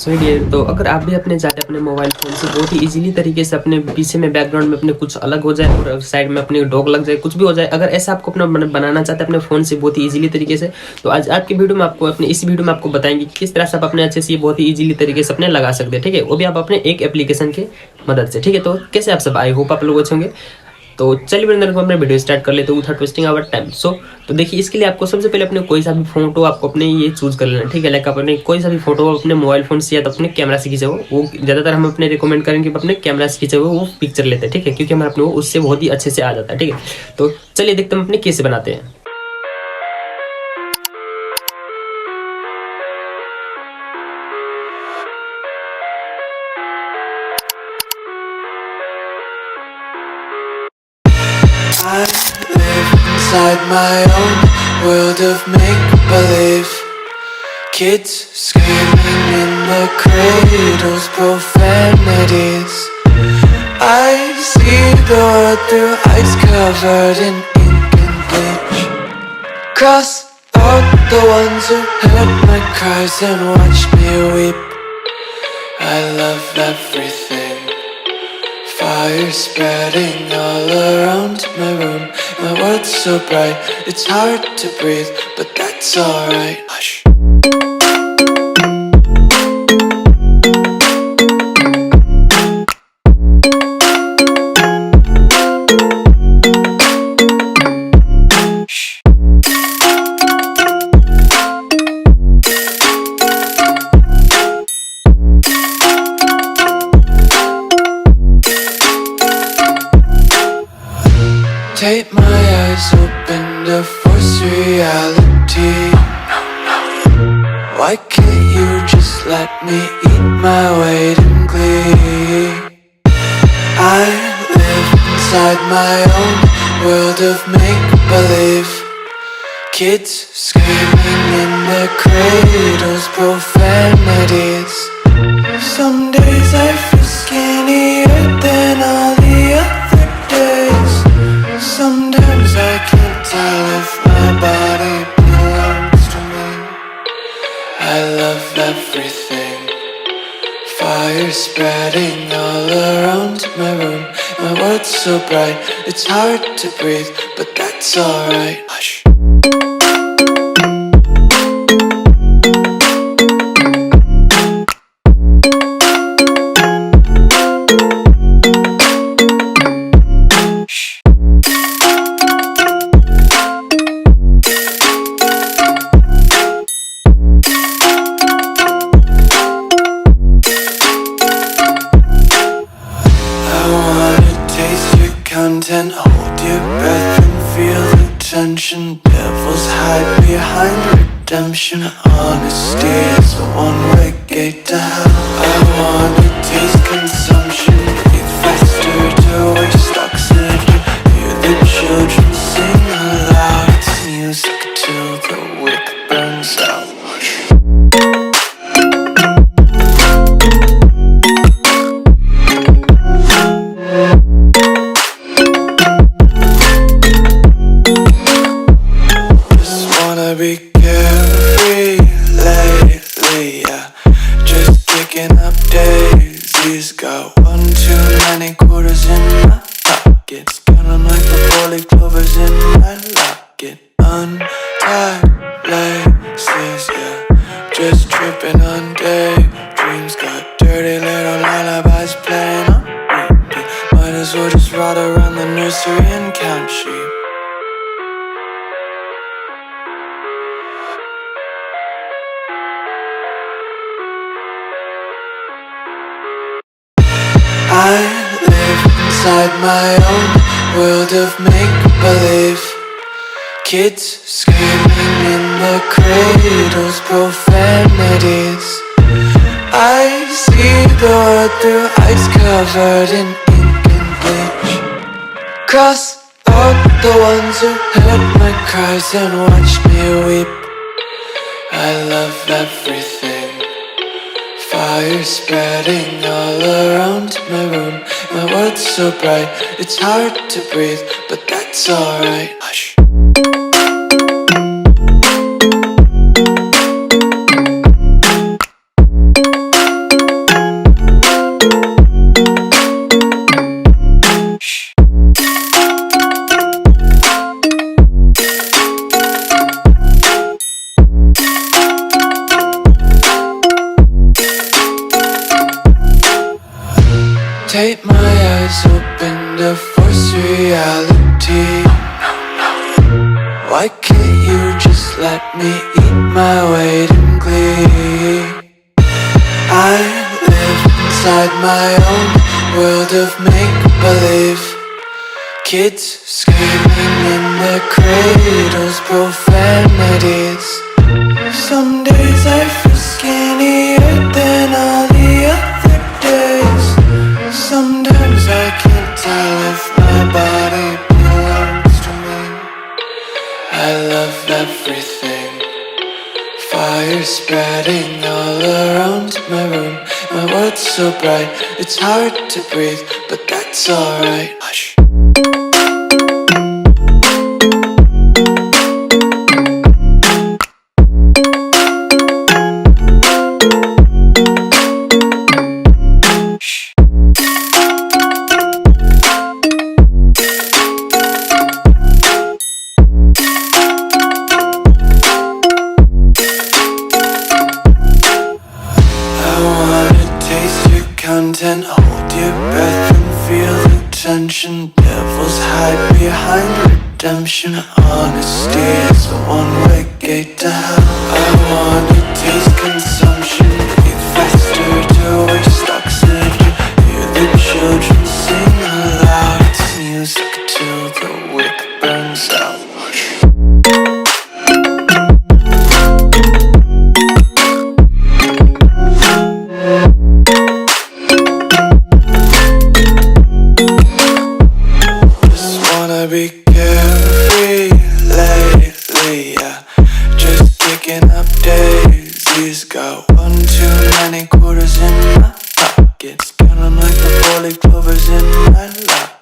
So dear, तो अगर आप भी अपने चाहते अपने मोबाइल फ़ोन से बहुत ही इजीली तरीके से अपने पीछे में बैकग्राउंड में अपने कुछ अलग हो जाए और साइड में अपने डॉग लग जाए, कुछ भी हो जाए, अगर ऐसा आपको अपना बनाना चाहते हैं अपने फ़ोन से बहुत ही इजीली तरीके से, तो आज आपकी वीडियो में आपको अपने इस वीडियो में आपको बताएंगे कि किस तरह से आप अपने अच्छे से बहुत ही इजीली तरीके से अपने लगा सकते हैं। ठीक है, वो भी आप अपने एक एप्लीकेशन की मदद से। ठीक है, तो कैसे आप सब, आई होप आप लोग अच्छे होंगे। तो चलिए मेरे अंदर को अपने वीडियो स्टार्ट कर लेते हैं विदाउट वेस्टिंग आवर टाइम। सो तो देखिए, इसके लिए आपको सबसे पहले अपने कोई सा भी फोटो आपको अपने ये चूज कर लेना। ठीक है, लाइक अपने कोई सा भी फोटो अपने मोबाइल फोन से या तो अपने कैमरा से खींचे हो, वो ज़्यादातर हम अपने रिकमेंड करेंगे अपने कैमरा से खींचे हुए वो पिक्चर लेते हैं। ठीक है, क्योंकि हमारे अपने वो उससे बहुत ही अच्छे से आ जाता है। ठीक है, तो चलिए देखते हैं हम अपने कैसे बनाते हैं। I live inside my own world of make-believe. Kids screaming in the cradles, profanities. I see the world through eyes covered in ink and bleach. Cross out the ones who heard my cries and watched me weep. I love everything. Fire spreading all around my room. My world's so bright, it's hard to breathe, but that's alright. Hush. Tape my eyes open to force reality. Why can't you just let me eat my weight in glee? I live inside my own world of make-believe. Kids screaming in their cradles, profanities. Some days I feel skinnier than all the other days. Sometimes I can't tell if my body belongs to me. I love everything. Fire spreading all around my room. My world's so bright, it's hard to breathe, but that's alright. Hush. Content, hold your breath and feel the tension. Devils hide behind redemption. Honesty is a one-way gate to hell. I wanna taste consumption, breathe faster to waste oxygen. Hear the children sing aloud. It's music till the wick burns out. Be carefree lately, yeah. Just kicking up daisies. Got one too many quarters in my pockets. Count 'em like the 4-leaf clovers in my locket. Untied laces, yeah. Just tripping on daydreams. Got dirty little lullabies playing on repeat. Might as well just ride around the nursery and count sheep. I live inside my own world of make-believe. Kids screaming in the cradles, profanities. I see the world through eyes covered in ink and bleach. Cross out the ones who heard my cries and watched me weep. I love everything. Fire spreading all around my room. My world's so bright, it's hard to breathe, but that's alright. Hush. tape my eyes open to force reality. Why can't you just let me eat my weight in glee? I live inside my own world of make-believe. Kids screaming in their cradles, profanities. Some days I feel skinnier than all the other days. Sometimes I can't tell if my body belongs to me. I love everything. Fire spreading all around my room. My world's so bright, it's hard to breathe, but that's alright. Hush. Content, hold your breath and feel the tension. Devils hide behind redemption. Honesty is a one-way gate to hell. I wanna taste consumption. Breathe faster to waste oxygen. Hear the children sing aloud. It's music till the wick burns out. Be carefree lately, yeah. Just picking up daisies. Got one too many quarters in my pockets. Count 'em like the 4-leaf clovers in my lap.